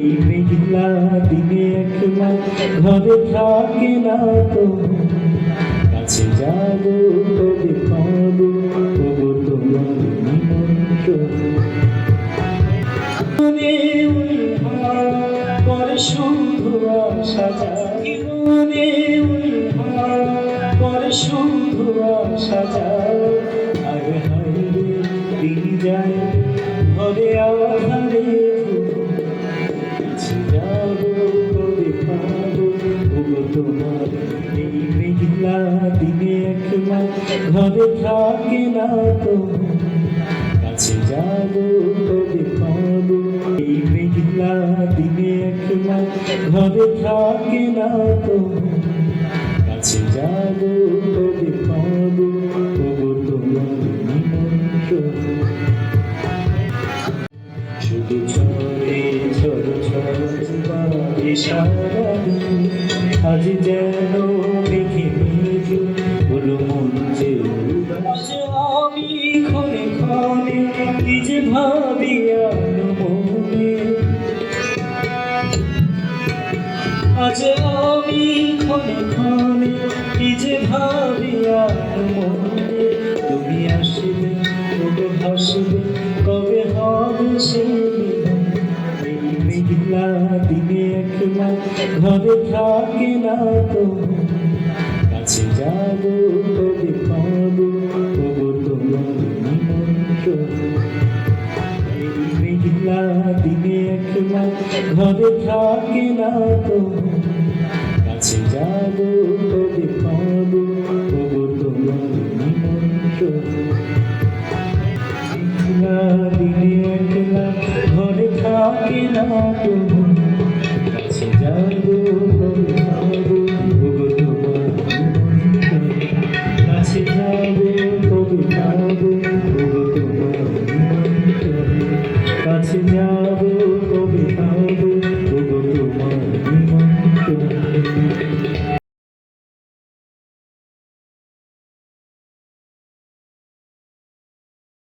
এই মেঘলা দিনে একলা ঘরে থাকে না তো, কাছে যাবো কবে পাবো তবু তোমার নিমন্ত্রণ। মনে ওই হাওয়া করে শুধু আসা যায়, মনে ওই হাওয়া করে শুধু আসা যায়। হায় হায় রে দিন যায় ঘরে আধারে, কাছে যাবো কবে পাবো তবু তোমার। এই মেঘলা দিনে একলা ঘরে থাকে না তো, কাছে যাবো কবে পাবো। এই মেঘলা দিনে একলা ঘরে থাকে না তো, কাছে যাবো কবে পাবো তবু তোমার নিমন্ত্রণ। শুধু ছড়ে ঝড় ঝড় সারাদিন, আজ যেন মেঘে মেঘে হলো মন যে উদাস। আমি ক্ষণে ক্ষণে কি যে ভাবি আলো মনে, আজ আমি ক্ষণে ক্ষণে কি যে ভাবি আলো মনে। তুমি আসবে কবে হাসবে কবে হবে সে দিন। এই মেঘলা দিনে একলা ঘরে থাকে না তো, কাছে যাবো কবে পাবো তবু তোমার নিমন্ত্রণ। এই মেঘলা দিনে একলা ঘরে থাকে না তো, কাছে যাবো কবে পাবো তবু তোমার নিমন্ত্রণ। মেঘলা দিনে একলা ঘরে থাকে না তো।